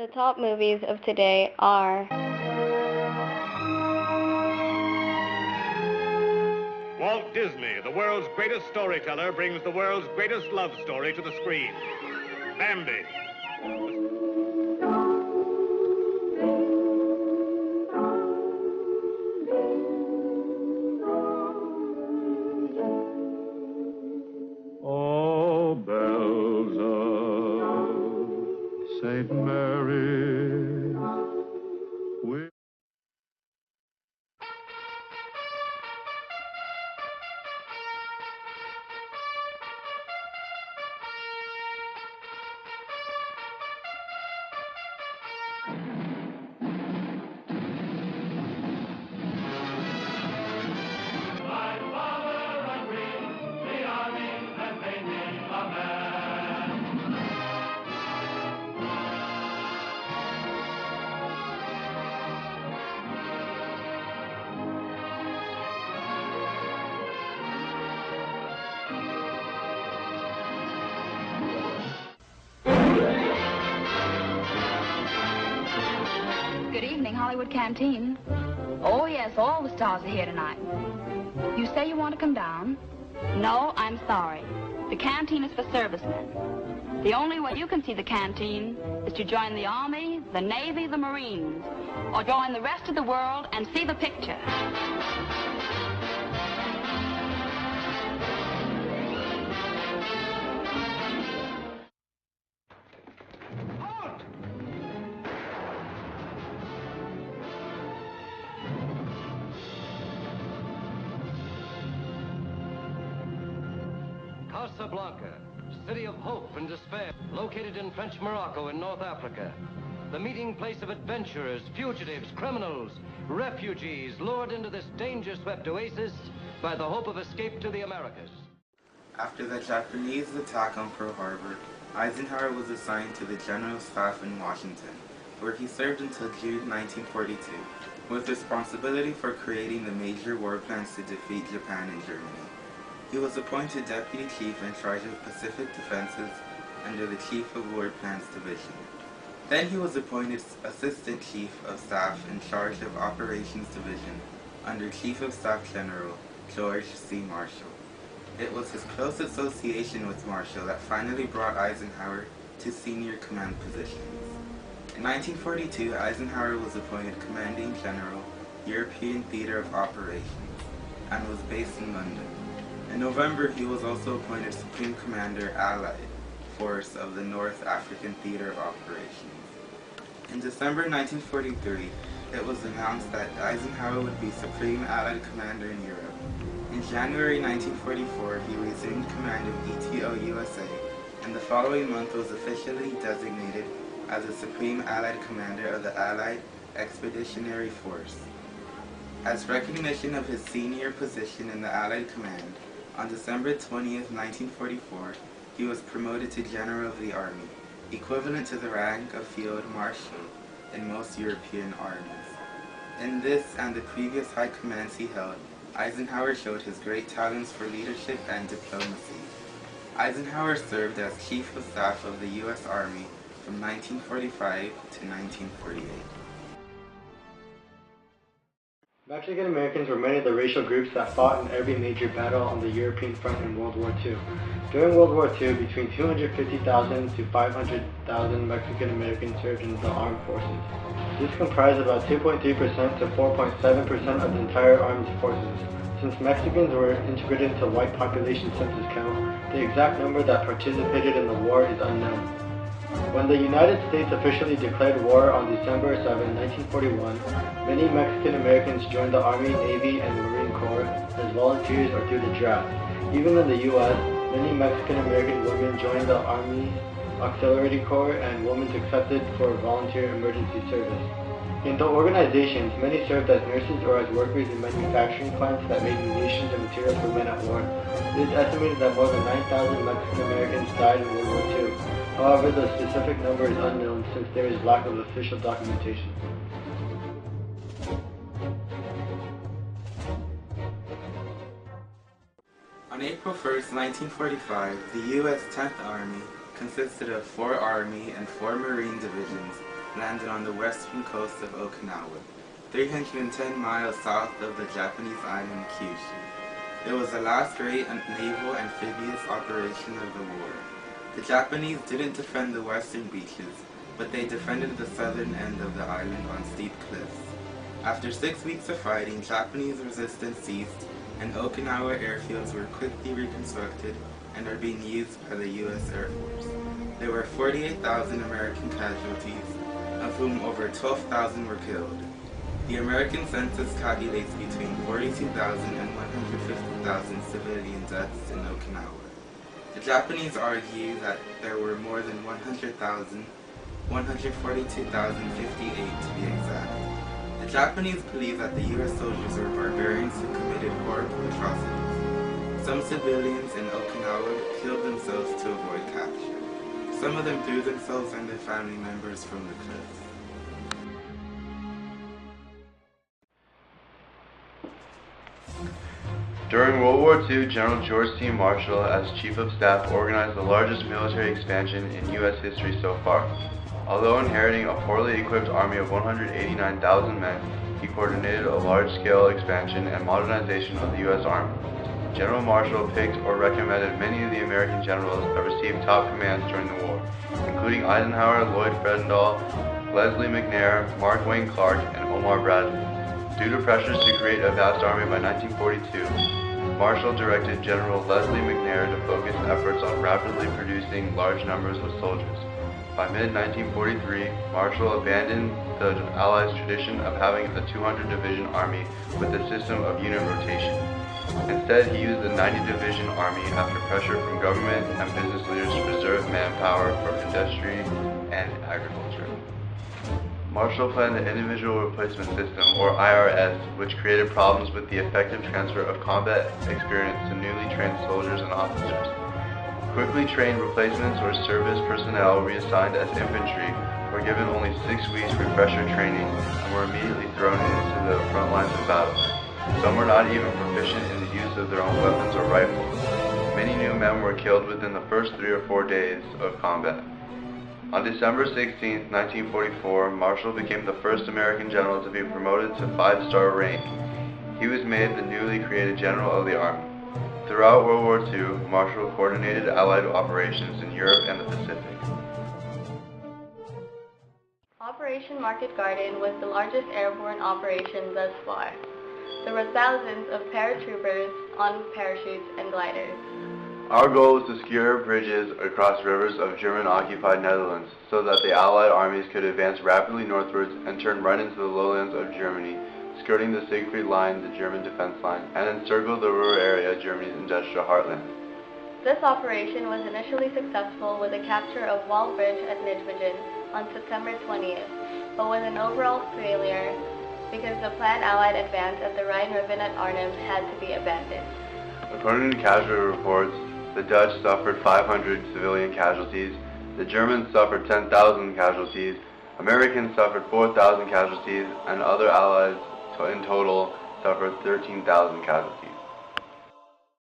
The top movies of today are Walt Disney, the world's greatest storyteller, brings the world's greatest love story to the screen. Bambi. Oh, bells of St. Mary's. Good evening, Hollywood Canteen. Oh, yes, all the stars are here tonight. You say you want to come down? No, I'm sorry. The canteen is for servicemen. The only way you can see the canteen is to join the Army, the Navy, the Marines, or join the rest of the world and see the picture. Casablanca, city of hope and despair, located in French Morocco in North Africa. The meeting place of adventurers, fugitives, criminals, refugees lured into this danger-swept oasis by the hope of escape to the Americas. After the Japanese attack on Pearl Harbor, Eisenhower was assigned to the General Staff in Washington, where he served until June 1942, with responsibility for creating the major war plans to defeat Japan and Germany. He was appointed Deputy Chief in charge of Pacific Defenses under the Chief of War Plans Division. Then he was appointed Assistant Chief of Staff in charge of Operations Division under Chief of Staff General George C. Marshall. It was his close association with Marshall that finally brought Eisenhower to senior command positions. In 1942, Eisenhower was appointed Commanding General, European Theater of Operations, and was based in London. In November, he was also appointed Supreme Commander Allied Force of the North African Theater of Operations. In December 1943, it was announced that Eisenhower would be Supreme Allied Commander in Europe. In January 1944, he resumed command of ETO USA, and the following month was officially designated as the Supreme Allied Commander of the Allied Expeditionary Force. As recognition of his senior position in the Allied Command, on December 20th, 1944, he was promoted to General of the Army, equivalent to the rank of Field Marshal in most European armies. In this and the previous high commands he held, Eisenhower showed his great talents for leadership and diplomacy. Eisenhower served as Chief of Staff of the U.S. Army from 1945 to 1948. Mexican Americans were many of the racial groups that fought in every major battle on the European front in World War II. During World War II, between 250,000 to 500,000 Mexican Americans served in the armed forces. This comprised about 2.3% to 4.7% of the entire armed forces. Since Mexicans were integrated into white population census count, the exact number that participated in the war is unknown. When the United States officially declared war on December 7, 1941, many Mexican Americans joined the Army, Navy, and Marine Corps as volunteers or through the draft. Even in the U.S., many Mexican American women joined the Army Auxiliary Corps and women accepted for volunteer emergency service. In the organizations, many served as nurses or as workers in manufacturing plants that made munitions and materials for men at war. It is estimated that more than 9,000 Mexican Americans died in World War II. However, the specific number is unknown since there is lack of official documentation. On April 1st, 1945, the U.S. 10th Army consisted of 4 Army and 4 Marine divisions landed on the western coast of Okinawa, 310 miles south of the Japanese island Kyushu. It was the last great naval amphibious operation of the war. The Japanese didn't defend the western beaches, but they defended the southern end of the island on steep cliffs. After 6 weeks of fighting, Japanese resistance ceased, and Okinawa airfields were quickly reconstructed and are being used by the U.S. Air Force. There were 48,000 American casualties, of whom over 12,000 were killed. The American census calculates between 42,000 and 150,000 civilian deaths in Okinawa. The Japanese argue that there were more than 100,000, 142,058 to be exact. The Japanese believe that the U.S. soldiers were barbarians who committed horrible atrocities. Some civilians in Okinawa killed themselves to avoid capture. Some of them threw themselves and their family members from the cliffs. During World War II, General George C. Marshall, as Chief of Staff, organized the largest military expansion in U.S. history so far. Although inheriting a poorly equipped army of 189,000 men, he coordinated a large-scale expansion and modernization of the U.S. Army. General Marshall picked or recommended many of the American generals that received top commands during the war, including Eisenhower, Lloyd Fredendall, Leslie McNair, Mark Wayne Clark, and Omar Bradley. Due to pressures to create a vast army by 1942, Marshall directed General Leslie McNair to focus efforts on rapidly producing large numbers of soldiers. By mid-1943, Marshall abandoned the Allies' tradition of having a 200-division army with a system of unit rotation. Instead, he used the 90-division army after pressure from government and business leaders to preserve manpower for industry and agriculture. Marshall planned the Individual Replacement System, or IRS, which created problems with the effective transfer of combat experience to newly trained soldiers and officers. Quickly trained replacements or service personnel reassigned as infantry were given only 6 weeks refresher training and were immediately thrown into the front lines of battle. Some were not even proficient in the use of their own weapons or rifles. Many new men were killed within the first 3 or 4 days of combat. On December 16, 1944, Marshall became the first American general to be promoted to 5-star rank. He was made the newly created General of the Army. Throughout World War II, Marshall coordinated Allied operations in Europe and the Pacific. Operation Market Garden was the largest airborne operation thus far. There were thousands of paratroopers on parachutes and gliders. Our goal was to secure bridges across rivers of German-occupied Netherlands so that the Allied armies could advance rapidly northwards and turn right into the lowlands of Germany, skirting the Siegfried Line, the German defense line, and encircle the rural area, Germany's industrial heartland. This operation was initially successful with the capture of Wall Bridge at Nijmegen on September 20th, but was an overall failure because the planned Allied advance at the Rhine River at Arnhem had to be abandoned. According to casualty reports, the Dutch suffered 500 civilian casualties, the Germans suffered 10,000 casualties, Americans suffered 4,000 casualties, and other allies in total suffered 13,000 casualties.